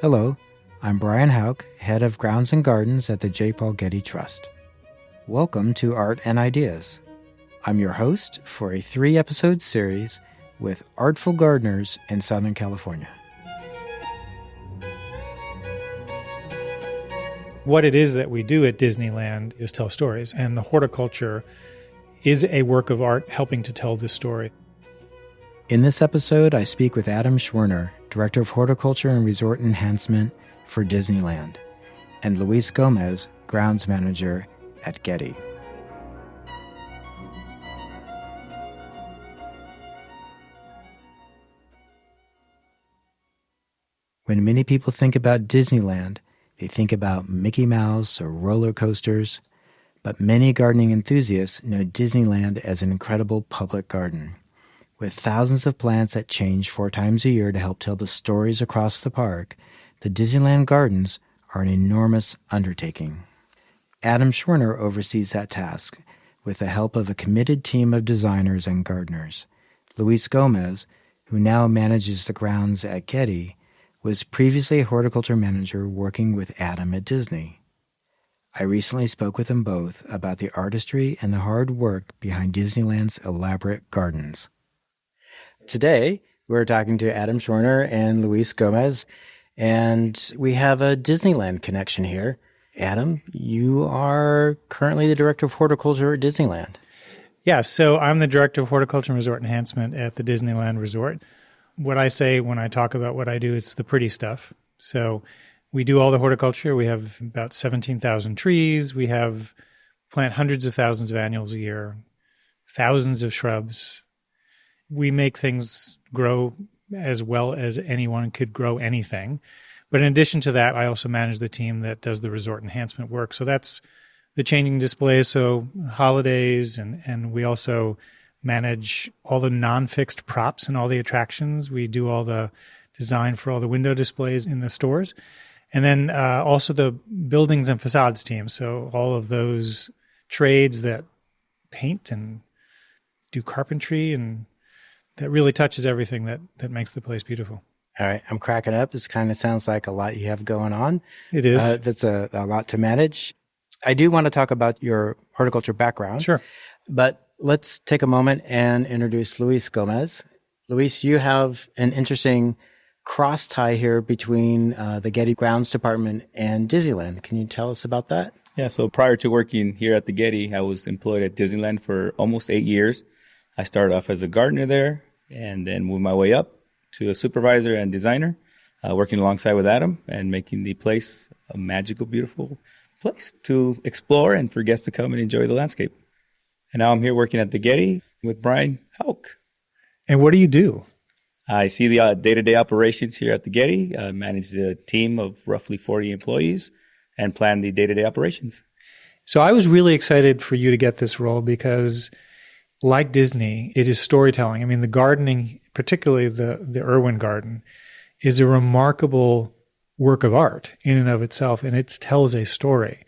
Hello, I'm Brian Houck, Head of Grounds and Gardens at the J. Paul Getty Trust. Welcome to Art and Ideas. I'm your host for a 3-episode series with artful gardeners in Southern California. What it is that we do at Disneyland is tell stories, and the horticulture is a work of art helping to tell this story. In this episode, I speak with Adam Schwerner, Director of Horticulture and Resort Enhancement for Disneyland, and Luis Gómez, Grounds Manager at Getty. When many people think about Disneyland, they think about Mickey Mouse or roller coasters, but many gardening enthusiasts know Disneyland as an incredible public garden. With thousands of plants that change 4 times a year to help tell the stories across the park, the Disneyland Gardens are an enormous undertaking. Adam Schwerner oversees that task with the help of a committed team of designers and gardeners. Luis Gómez, who now manages the grounds at Getty, was previously a horticulture manager working with Adam at Disney. I recently spoke with them both about the artistry and the hard work behind Disneyland's elaborate gardens. Today, we're talking to Adam Schwerner and Luis Gómez, and we have a Disneyland connection here. Adam, you are currently the Director of Horticulture at Disneyland. Yeah, so I'm the Director of Horticulture and Resort Enhancement at the Disneyland Resort. What I say when I talk about what I do, it's the pretty stuff. So we do all the horticulture. We have about 17,000 trees. We plant hundreds of thousands of annuals a year, thousands of shrubs. We make things grow as well as anyone could grow anything. But in addition to that, I also manage the team that does the resort enhancement work. So that's the changing displays, so holidays, and we also manage all the non-fixed props and all the attractions. We do all the design for all the window displays in the stores. And then also the buildings and facades team. So all of those trades that paint and do carpentry, and that really touches everything that makes the place beautiful. All right, I'm cracking up. This kind of sounds like a lot you have going on. It is. That's a lot to manage. I do want to talk about your horticulture background. Sure. But let's take a moment and introduce Luis Gómez. Luis, you have an interesting cross tie here between the Getty Grounds Department and Disneyland. Can you tell us about that? Yeah, so prior to working here at the Getty, I was employed at Disneyland for almost 8 years. I started off as a gardener there and then moved my way up to a supervisor and designer, working alongside with Adam and making the place a magical, beautiful place to explore and for guests to come and enjoy the landscape. And now I'm here working at the Getty with Brian Houck. And what do you do? I see the day-to-day operations here at the Getty, manage the team of roughly 40 employees, and plan the day-to-day operations. So I was really excited for you to get this role because, like Disney, it is storytelling. I mean, the gardening, particularly the Irwin Garden, is a remarkable work of art in and of itself, and it tells a story.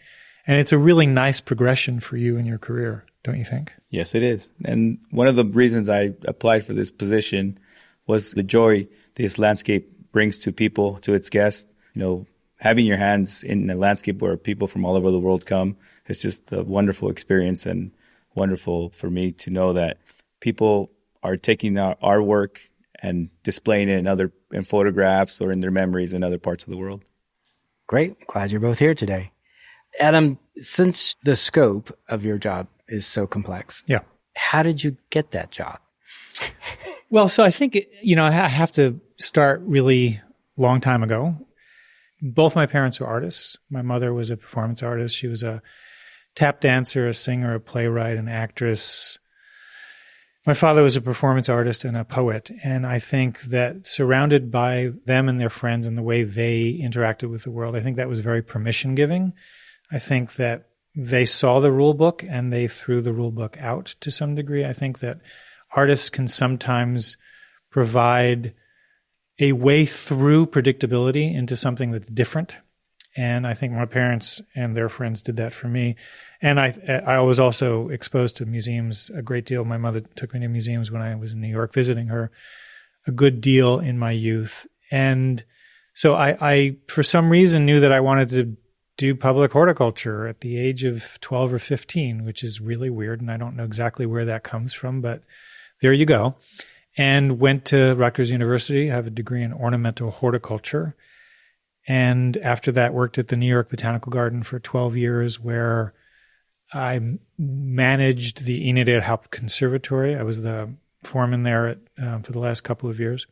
And it's a really nice progression for you in your career, don't you think? Yes, it is. And one of the reasons I applied for this position was the joy this landscape brings to people, to its guests. You know, having your hands in a landscape where people from all over the world come is just a wonderful experience, and wonderful for me to know that people are taking our work and displaying it in photographs or in their memories in other parts of the world. Great. Glad you're both here today. Adam, since the scope of your job is so complex, Yeah. how did you get that job? Well, so I think, I have to start really long time ago. Both my parents were artists. My mother was a performance artist. She was a tap dancer, a singer, a playwright, an actress. My father was a performance artist and a poet. And I think that surrounded by them and their friends and the way they interacted with the world, I think that was very permission giving. I think that they saw the rule book and they threw the rule book out to some degree. I think that artists can sometimes provide a way through predictability into something that's different. And I think my parents and their friends did that for me. And I was also exposed to museums a great deal. My mother took me to museums when I was in New York visiting her a good deal in my youth. And So I, for some reason, knew that I wanted to do public horticulture at the age of 12 or 15, which is really weird. And I don't know exactly where that comes from, but there you go. And went to Rutgers University. I have a degree in ornamental horticulture. And after that, worked at the New York Botanical Garden for 12 years, where I managed the Enid Haupt Conservatory. I was the foreman there for the last couple of years.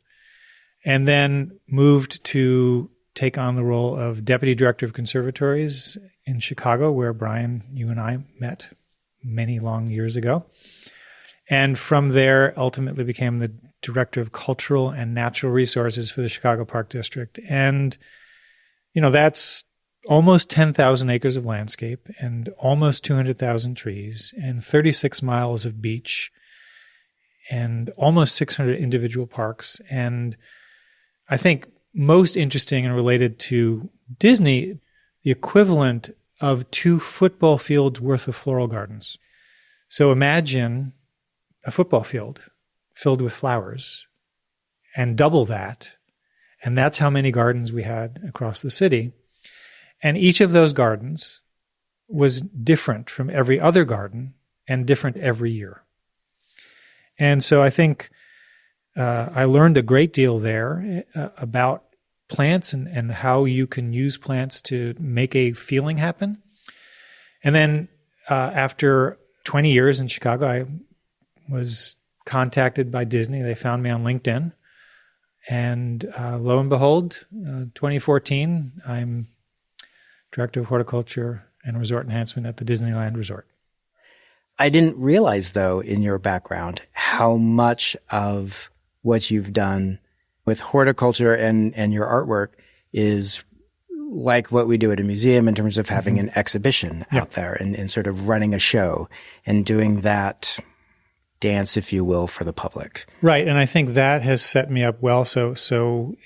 And then moved to take on the role of Deputy Director of Conservatories in Chicago, where Brian, you and I met many long years ago. And from there, ultimately became the Director of Cultural and Natural Resources for the Chicago Park District. And, that's almost 10,000 acres of landscape and almost 200,000 trees and 36 miles of beach and almost 600 individual parks. And I think most interesting and related to Disney, the equivalent of 2 football fields worth of floral gardens. So imagine a football field filled with flowers and double that. And that's how many gardens we had across the city. And each of those gardens was different from every other garden and different every year. And so I think I learned a great deal there about plants and how you can use plants to make a feeling happen. And then after 20 years in Chicago, I was contacted by Disney. They found me on LinkedIn. And lo and behold, 2014, I'm Director of Horticulture and Resort Enhancement at the Disneyland Resort. I didn't realize, though, in your background, how much of what you've done with horticulture and your artwork is like what we do at a museum in terms of having an exhibition out there and sort of running a show and doing that dance, if you will, for the public. Right. And I think that has set me up well. So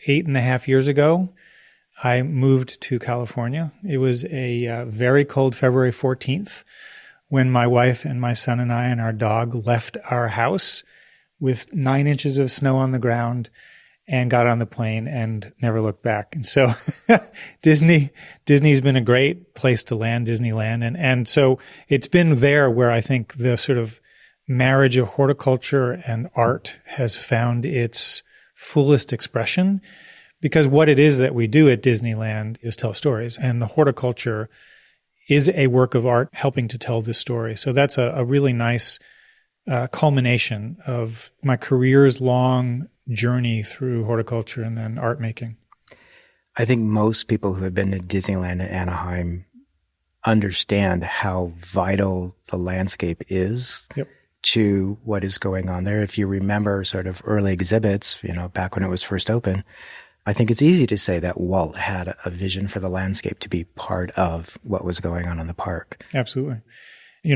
8.5 years ago, I moved to California. It was a very cold February 14th when my wife and my son and I and our dog left our house with 9 inches of snow on the ground and got on the plane and never looked back. And so Disney's been a great place to land, Disneyland. And so it's been there where I think the sort of marriage of horticulture and art has found its fullest expression, because what it is that we do at Disneyland is tell stories, and the horticulture is a work of art helping to tell this story. So that's a really nice culmination of my career's long journey through horticulture and then art making. I think most people who have been to Disneyland and Anaheim understand how vital the landscape is to what is going on there. If you remember sort of early exhibits, back when it was first open, I think it's easy to say that Walt had a vision for the landscape to be part of what was going on in the park. Absolutely.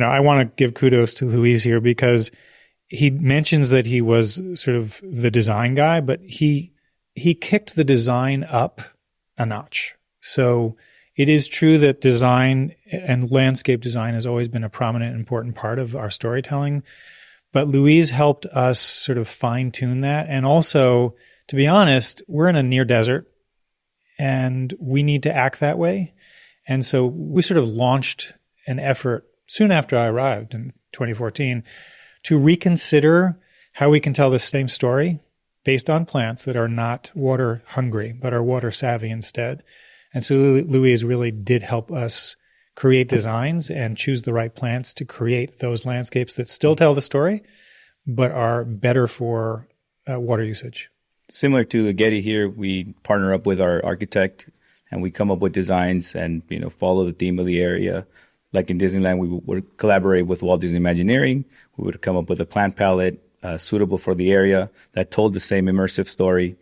I want to give kudos to Luis here, because he mentions that he was sort of the design guy, but he kicked the design up a notch. So it is true that design and landscape design has always been a prominent, important part of our storytelling. But Luis helped us sort of fine-tune that. And also, to be honest, we're in a near desert and we need to act that way. And so we sort of launched an effort soon after I arrived in 2014 to reconsider how we can tell the same story based on plants that are not water hungry, but are water savvy instead. And so Luis really did help us create designs and choose the right plants to create those landscapes that still tell the story, but are better for water usage. Similar to the Getty here, we partner up with our architect and we come up with designs and, follow the theme of the area. Like in Disneyland, we would collaborate with Walt Disney Imagineering. We would come up with a plant palette suitable for the area that told the same immersive story,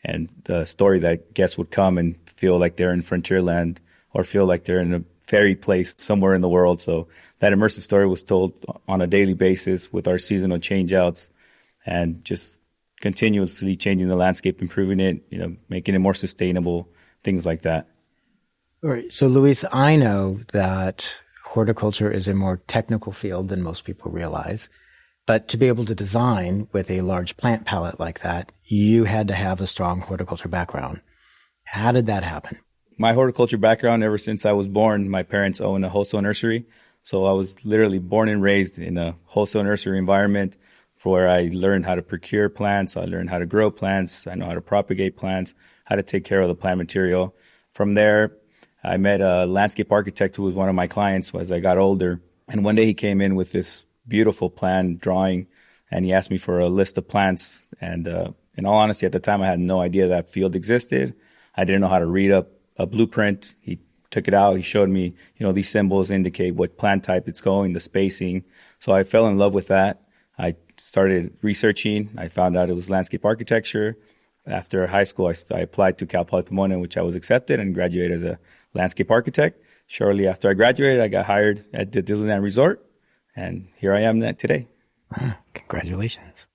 and the story that guests would come and feel like they're in Frontierland or feel like they're in a fairy place somewhere in the world. So that immersive story was told on a daily basis with our seasonal changeouts and just continuously changing the landscape, improving it, making it more sustainable, things like that. All right. So, Luis, I know that horticulture is a more technical field than most people realize. But to be able to design with a large plant palette like that, you had to have a strong horticulture background. How did that happen? My horticulture background, ever since I was born, my parents own a wholesale nursery. So I was literally born and raised in a wholesale nursery environment where I learned how to procure plants. I learned how to grow plants. I know how to propagate plants, how to take care of the plant material. From there, I met a landscape architect who was one of my clients as I got older. And one day he came in with this beautiful plan drawing, and he asked me for a list of plants. And in all honesty, at the time, I had no idea that field existed. I didn't know how to read up a blueprint. He took it out. He showed me, these symbols indicate what plant type it's going, the spacing. So I fell in love with that. I started researching. I found out it was landscape architecture. After high school, I applied to Cal Poly Pomona, in which I was accepted and graduated as a landscape architect. Shortly after I graduated, I got hired at the Disneyland Resort, and here I am today. Congratulations.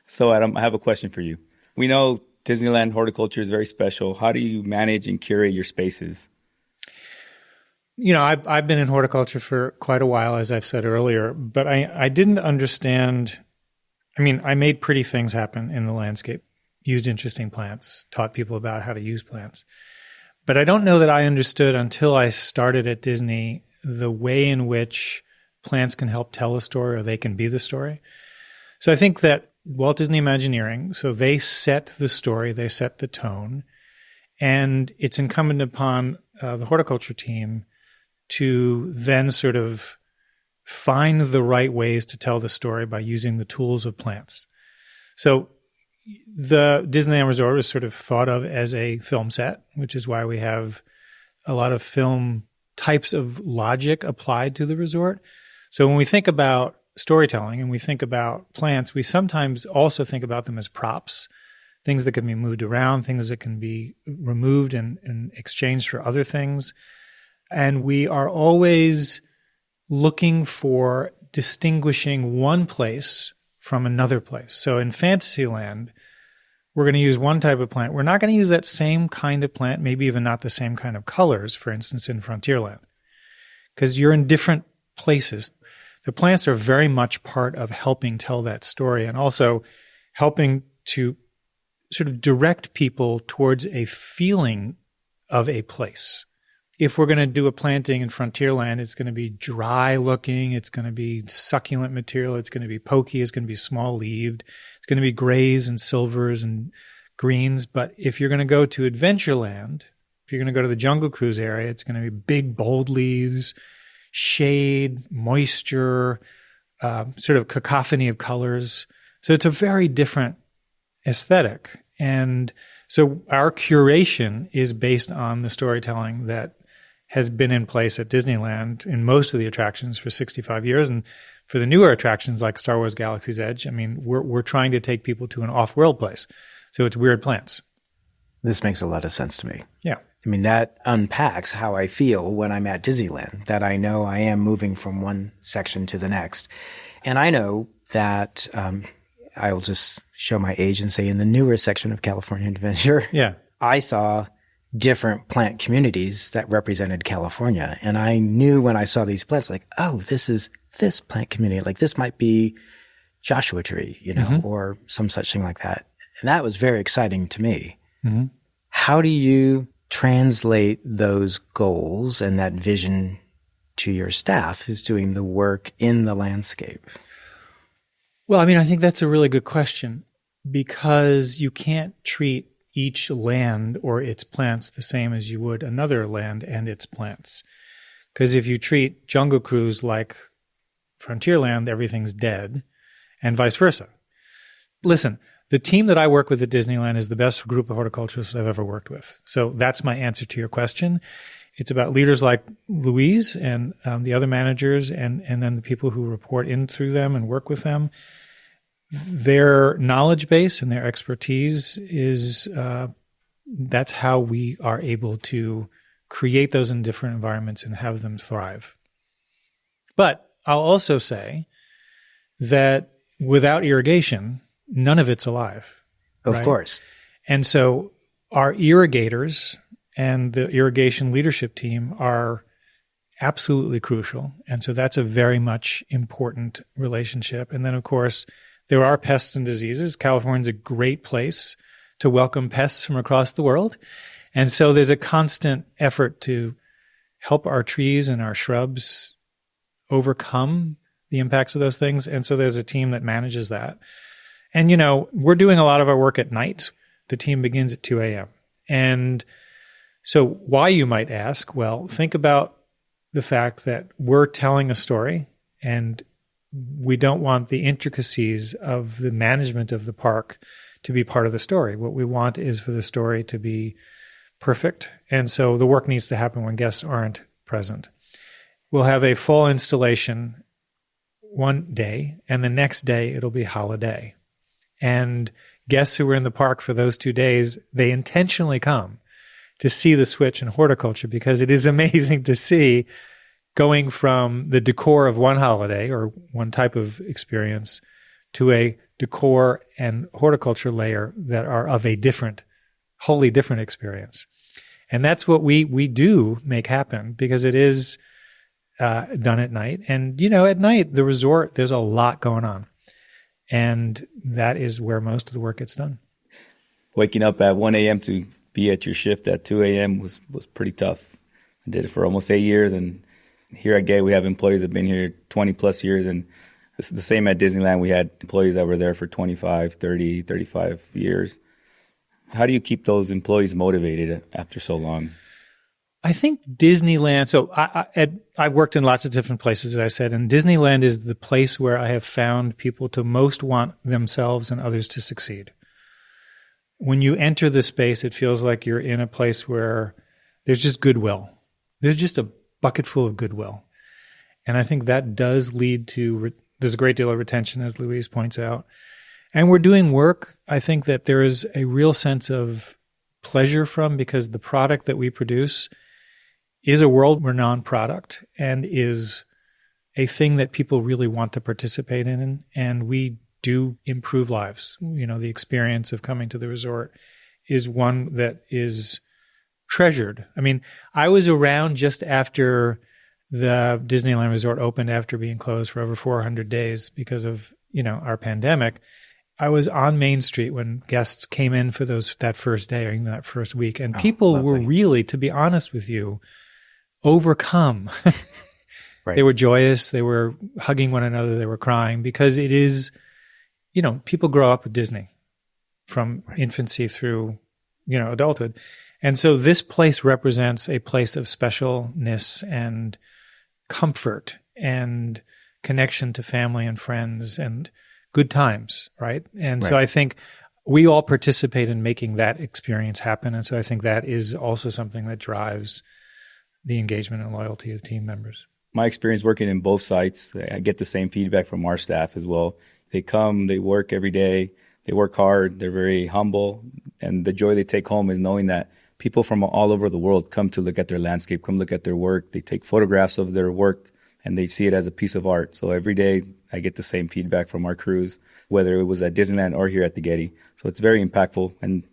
So Adam, I have a question for you. We know Disneyland horticulture is very special. How do you manage and curate your spaces? I've been in horticulture for quite a while, as I've said earlier, but I didn't understand. I made pretty things happen in the landscape, used interesting plants, taught people about how to use plants. But I don't know that I understood until I started at Disney the way in which plants can help tell a story, or they can be the story. So I think that Walt Disney Imagineering, so they set the story, they set the tone, and it's incumbent upon the horticulture team to then sort of find the right ways to tell the story by using the tools of plants. So the Disneyland Resort is sort of thought of as a film set, which is why we have a lot of film types of logic applied to the resort. So when we think about storytelling and we think about plants, we sometimes also think about them as props, things that can be moved around, things that can be removed and exchanged for other things. And we are always looking for distinguishing one place from another place. So in Fantasyland, we're going to use one type of plant. We're not going to use that same kind of plant, maybe even not the same kind of colors, for instance, in Frontierland, because you're in different places. The plants are very much part of helping tell that story and also helping to sort of direct people towards a feeling of a place. If we're going to do a planting in Frontierland, it's going to be dry looking, it's going to be succulent material, it's going to be pokey, it's going to be small leaved, it's going to be grays and silvers and greens. But if you're going to go to Adventureland, if you're going to go to the Jungle Cruise area, it's going to be big, bold leaves, shade, moisture, sort of cacophony of colors. So it's a very different aesthetic. And so our curation is based on the storytelling that has been in place at Disneyland in most of the attractions for 65 years. And for the newer attractions like Star Wars Galaxy's Edge, we're trying to take people to an off-world place. So it's weird plants. This makes a lot of sense to me. Yeah. That unpacks how I feel when I'm at Disneyland, that I know I am moving from one section to the next. And I know that I will just show my age and say in the newer section of California Adventure, I saw different plant communities that represented California. And I knew when I saw these plants, like, oh, this is this plant community. Like this might be Joshua tree, or some such thing like that. And that was very exciting to me. Mm-hmm. How do you translate those goals and that vision to your staff who's doing the work in the landscape? Well, I think that's a really good question, because you can't treat each land or its plants the same as you would another land and its plants. Because if you treat Jungle Cruise like Frontierland, everything's dead, and vice versa. Listen, the team that I work with at Disneyland is the best group of horticulturists I've ever worked with. So that's my answer to your question. It's about leaders like Luis and the other managers and then the people who report in through them and work with them. Their knowledge base and their expertise is that's how we are able to create those in different environments and have them thrive. But I'll also say that without irrigation, none of it's alive. Of course. And so our irrigators and the irrigation leadership team are absolutely crucial. And so that's a very much important relationship. And then, of course, there are pests and diseases. California's a great place to welcome pests from across the world. And so there's a constant effort to help our trees and our shrubs overcome the impacts of those things. And so there's a team that manages that. And, we're doing a lot of our work at night. The team begins at 2 a.m. And so why, you might ask? Well, think about the fact that we're telling a story, and we don't want the intricacies of the management of the park to be part of the story. What we want is for the story to be perfect. And so the work needs to happen when guests aren't present. We'll have a full installation one day, and the next day it'll be holiday. And guests who were in the park for those 2 days, they intentionally come to see the switch in horticulture, because it is amazing to see going from the decor of one holiday or one type of experience to a decor and horticulture layer that are of a wholly different experience. And that's what we do make happen, because it is done at night. And, at night, the resort, there's a lot going on. And that is where most of the work gets done. Waking up at 1 a.m. to be at your shift at 2 a.m. was pretty tough. I did it for almost 8 years. And here at Getty, we have employees that have been here 20 plus years. And it's the same at Disneyland. We had employees that were there for 25, 30, 35 years. How do you keep those employees motivated after so long? I think Disneyland, so I've worked in lots of different places, as I said, and Disneyland is the place where I have found people to most want themselves and others to succeed. When you enter the space, it feels like you're in a place where there's just goodwill. There's just a bucket full of goodwill. And I think that does lead to, there's a great deal of retention, as Luis points out. And we're doing work, I think, that there is a real sense of pleasure from, because the product that we produce is a world-renowned product and is a thing that people really want to participate in. And we do improve lives. The experience of coming to the resort is one that is treasured. I mean, I was around just after the Disneyland Resort opened, after being closed for over 400 days because of, our pandemic. I was on Main Street when guests came in for that first day or even that first week. And people were really, to be honest with you, overcome. Right. They were joyous. They were hugging one another. They were crying, because it is, people grow up with Disney from infancy through, adulthood. And so this place represents a place of specialness and comfort and connection to family and friends and good times, right? And so I think we all participate in making that experience happen. And so I think that is also something that drives the engagement and loyalty of team members. My experience working in both sites, I get the same feedback from our staff as well. They come, they work every day, they work hard, they're very humble, and the joy they take home is knowing that people from all over the world come to look at their landscape, come look at their work. They take photographs of their work, and they see it as a piece of art. So every day I get the same feedback from our crews, whether it was at Disneyland or here at the Getty. So it's very impactful. And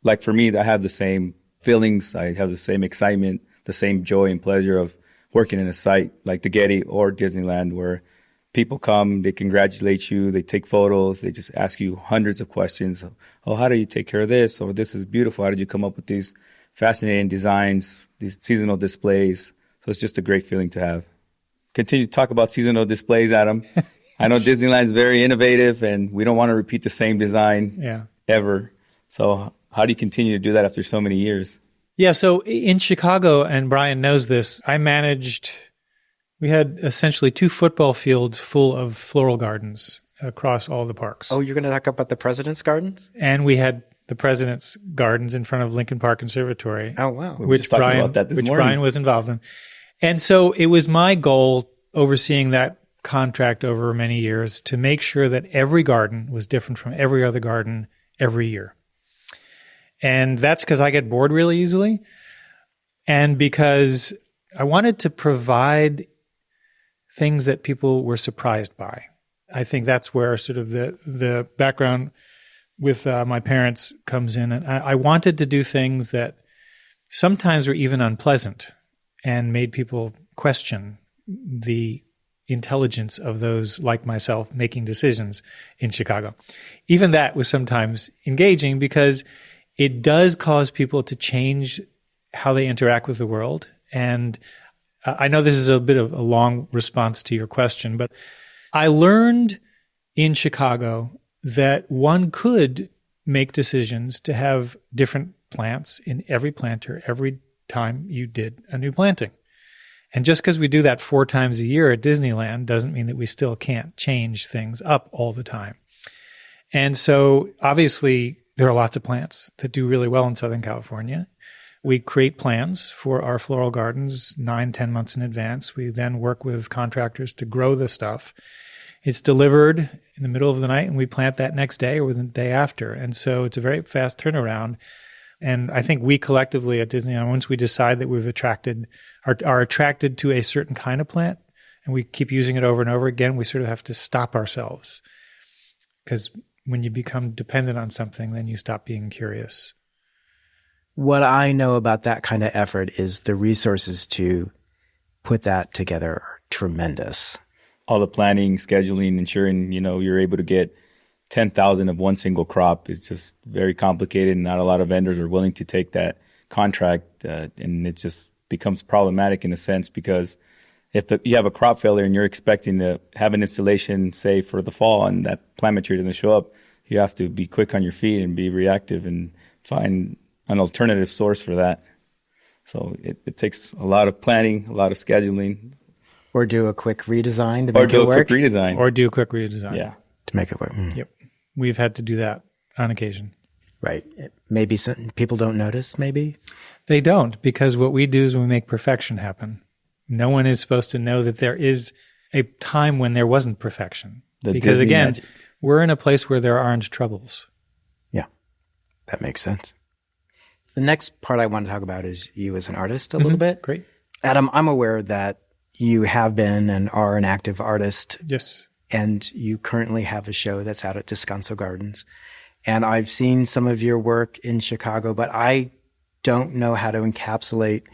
like for me, I have the same feelings. I have the same excitement, the same joy and pleasure of working in a site like the Getty or Disneyland, where people come, they congratulate you, they take photos, they just ask you hundreds of questions. Oh, how do you take care of this? Or this is beautiful. How did you come up with these fascinating designs, these seasonal displays? So it's just a great feeling to have. Continue to talk about seasonal displays, Adam. I know Disneyland is very innovative, and we don't want to repeat the same design ever. So how do you continue to do that after so many years? Yeah, so in Chicago, and Brian knows this, we had essentially 2 football fields full of floral gardens across all the parks. Oh, you're going to talk about the President's Gardens? And we had the President's Gardens in front of Lincoln Park Conservatory. Oh, wow. Which Brian was involved in. And so it was my goal, overseeing that contract over many years, to make sure that every garden was different from every other garden every year. And that's because I get bored really easily, and because I wanted to provide things that people were surprised by. I think that's where sort of the background with my parents comes in. And I wanted to do things that sometimes were even unpleasant and made people question the intelligence of those like myself making decisions in Chicago. Even that was sometimes engaging, because it does cause people to change how they interact with the world. And I know this is a bit of a long response to your question, but I learned in Chicago that one could make decisions to have different plants in every planter every time you did a new planting. And just because we do that 4 times a year at Disneyland doesn't mean that we still can't change things up all the time. And so obviously there are lots of plants that do really well in Southern California. We create plans for our floral gardens 9-10 months in advance. We then work with contractors to grow the stuff. It's delivered in the middle of the night and we plant that next day or the day after. And so it's a very fast turnaround. And I think we collectively at Disneyland, once we decide that we've are attracted to a certain kind of plant and we keep using it over and over again, we sort of have to stop ourselves. Because when you become dependent on something, then you stop being curious. What I know about that kind of effort is the resources to put that together are tremendous. All the planning, scheduling, ensuring, you're able to get 10,000 of one single crop. It's just very complicated, and not a lot of vendors are willing to take that contract, and it just becomes problematic in a sense because if you have a crop failure and you're expecting to have an installation, say, for the fall, and that plant material doesn't show up, you have to be quick on your feet and be reactive and find an alternative source for that. So it takes a lot of planning, a lot of scheduling. Or do a quick redesign to make it work. Or do a quick redesign. Yeah. To make it work. Yep. We've had to do that on occasion. Right. Maybe some people don't notice, maybe? They don't, because what we do is we make perfection happen. No one is supposed to know that there is a time when there wasn't perfection. Because again, magic. We're in a place where there aren't troubles. Yeah, that makes sense. The next part I want to talk about is you as an artist a little bit. Great. Adam, I'm aware that you have been and are an active artist. Yes. And you currently have a show that's out at Descanso Gardens. And I've seen some of your work in Chicago, but I don't know how to encapsulate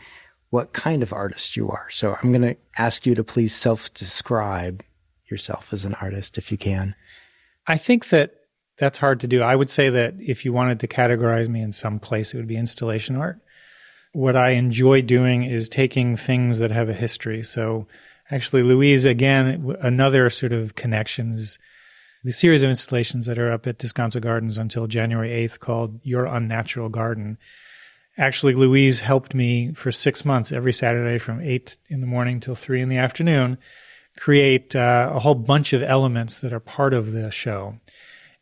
what kind of artist you are. So I'm going to ask you to please self-describe yourself as an artist if you can. I think that that's hard to do. I would say that if you wanted to categorize me in some place, it would be installation art. What I enjoy doing is taking things that have a history. So actually, Luis, again, another sort of connection is the series of installations that are up at Descanso Gardens until January 8th called Your Unnatural Garden. Actually, Luis helped me for 6 months every Saturday from 8 in the morning till 3 in the afternoon create a whole bunch of elements that are part of the show.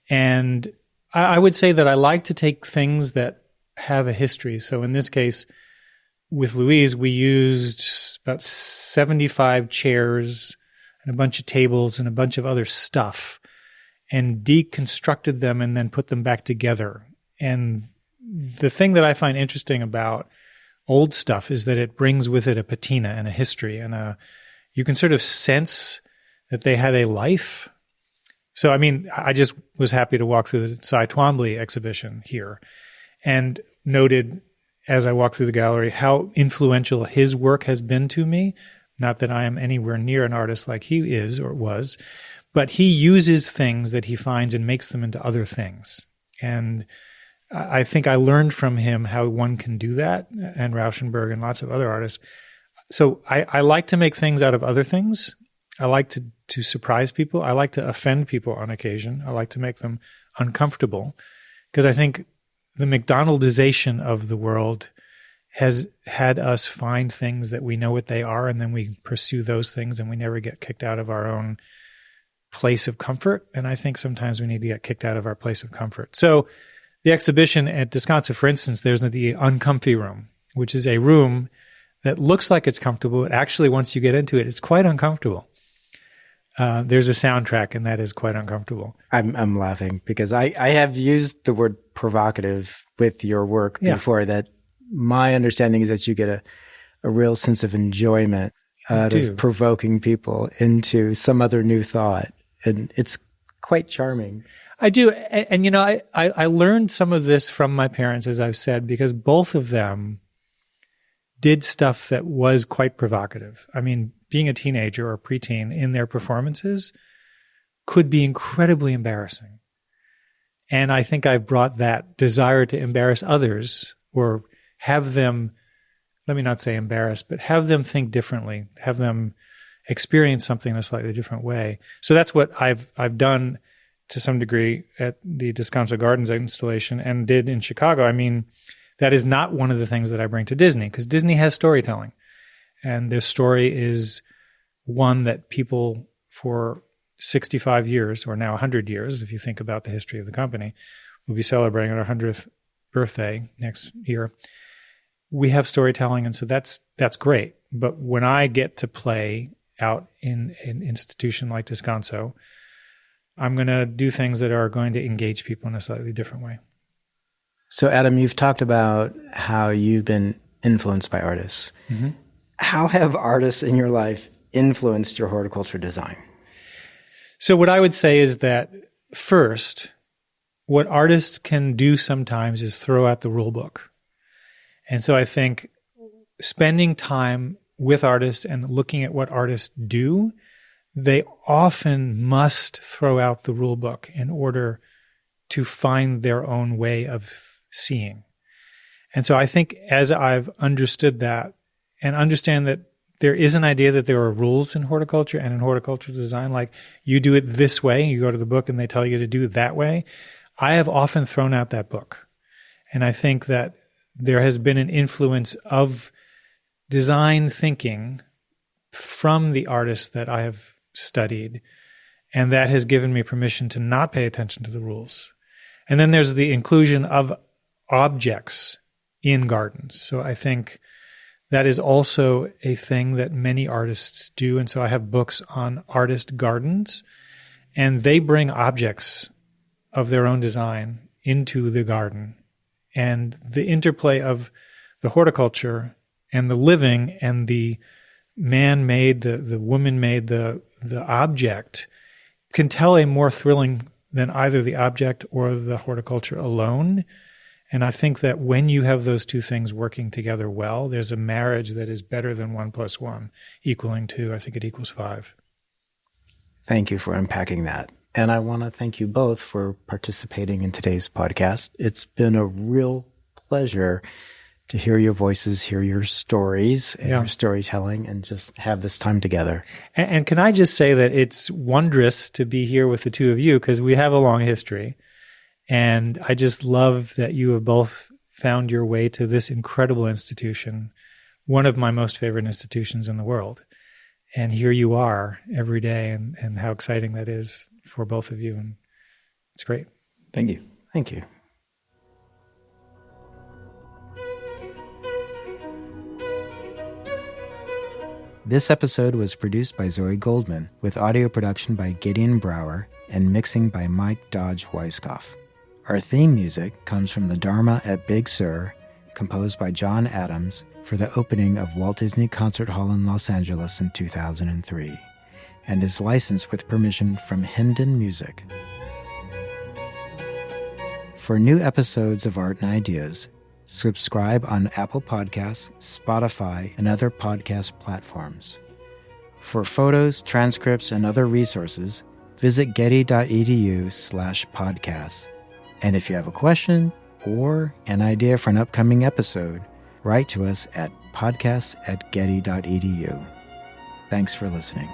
And I would say that I like to take things that have a history. So in this case, with Luis, we used about 75 chairs and a bunch of tables and a bunch of other stuff and deconstructed them and then put them back together. And the thing that I find interesting about old stuff is that it brings with it a patina and a history, and you can sort of sense that they had a life. So, I mean, I just was happy to walk through the Cy Twombly exhibition here and noted as I walked through the gallery how influential his work has been to me. Not that I am anywhere near an artist like he is or was, but he uses things that he finds and makes them into other things. And I think I learned from him how one can do that, and Rauschenberg and lots of other artists. So I like to make things out of other things. I like to surprise people. I like to offend people on occasion. I like to make them uncomfortable because I think the McDonaldization of the world has had us find things that we know what they are, and then we pursue those things and we never get kicked out of our own place of comfort. And I think sometimes we need to get kicked out of our place of comfort. So the exhibition at Descanso, for instance, there's the uncomfy room, which is a room that looks like it's comfortable, but actually once you get into it, it's quite uncomfortable. There's a soundtrack, and that is quite uncomfortable. I'm laughing because I have used the word provocative with your work before. That my understanding is that you get a real sense of enjoyment out of provoking people into some other new thought, and it's quite charming. I do. And you know, I learned some of this from my parents, as I've said, because both of them did stuff that was quite provocative. I mean, being a teenager or preteen in their performances could be incredibly embarrassing. And I think I've brought that desire to embarrass others, or have them, let me not say embarrass, but have them think differently, have them experience something in a slightly different way. So that's what I've done to some degree at the Descanso Gardens installation and did in Chicago. I mean, that is not one of the things that I bring to Disney, because Disney has storytelling. And their story is one that people for 65 years, or now 100 years, if you think about the history of the company, we'll be celebrating our 100th birthday next year. We have storytelling, and so that's great. But when I get to play out in an institution like Descanso, I'm going to do things that are going to engage people in a slightly different way. So, Adam, you've talked about how you've been influenced by artists. Mm-hmm. How have artists in your life influenced your horticulture design? So what I would say is that first, what artists can do sometimes is throw out the rule book. And so I think spending time with artists and looking at what artists do, they often must throw out the rule book in order to find their own way of seeing. And so I think as I've understood that and understand that there is an idea that there are rules in horticulture and in horticultural design, like you do it this way, you go to the book and they tell you to do it that way. I have often thrown out that book. And I think that there has been an influence of design thinking from the artists that I have studied, and that has given me permission to not pay attention to the rules. And then there's the inclusion of objects in gardens. So I think that is also a thing that many artists do. And so I have books on artist gardens, and they bring objects of their own design into the garden. And the interplay of the horticulture and the living and the man-made, the woman-made, the object can tell a more thrilling than either the object or the horticulture alone. And I think that when you have those two things working together well, there's a marriage that is better than 1 + 1 equaling 2. I think it equals 5. Thank you for unpacking that. And I want to thank you both for participating in today's podcast. It's been a real pleasure to hear your voices, hear your stories and your storytelling, and just have this time together. And can I just say that it's wondrous to be here with the two of you, because we have a long history. And I just love that you have both found your way to this incredible institution, one of my most favorite institutions in the world. And here you are every day, and how exciting that is for both of you. And it's great. Thank you. Thank you. This episode was produced by Zoe Goldman, with audio production by Gideon Brower and mixing by Mike Dodge Weiskopf. Our theme music comes from the Dharma at Big Sur, composed by John Adams for the opening of Walt Disney Concert Hall in Los Angeles in 2003, and is licensed with permission from Hendon Music. For new episodes of Art and Ideas, subscribe on Apple Podcasts, Spotify, and other podcast platforms. For photos, transcripts, and other resources, visit getty.edu/podcasts. And if you have a question or an idea for an upcoming episode, write to us at podcasts@getty.edu. Thanks for listening.